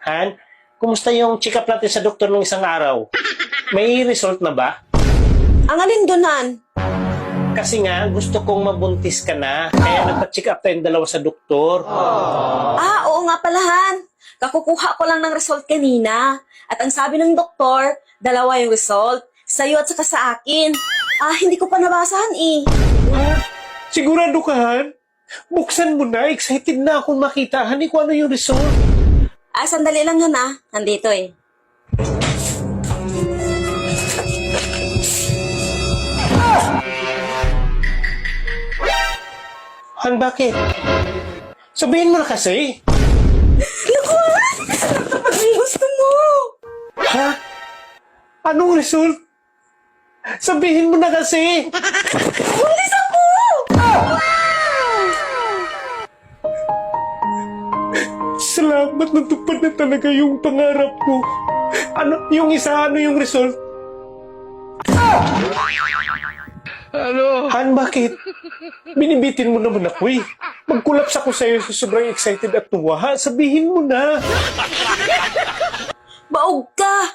Han, kumusta yung check-up natin sa doktor nung isang araw? May result na ba? Ang alin doon? Kasi nga, gusto kong mabuntis ka na. Kaya nagpa-check up tayong dalawa sa doktor. Oo nga pala, Han. Kakukuha ko lang ng result kanina. At ang sabi ng doktor, 2 yung result. Sa'yo at saka sa akin. Hindi ko pa nabasahan eh. Sigurado ka, Han? Buksan mo na. Excited na akong makita. Han, kung ano yung result. Sandali lang, Han. Nandito eh. Han, bakit? Sabihin mo na kasi. Naku, kapag may gusto mo. Ha? Anong result? Sabihin mo na kasi. Buntis ako! Salamat, natupad na talaga yung pangarap ko. Ano yung result? Han, bakit? Binibitin mo naman ako eh. Magkulaps ako sa'yo sa sobrang excited at tuwa. Ha? Sabihin mo na. Baog ka!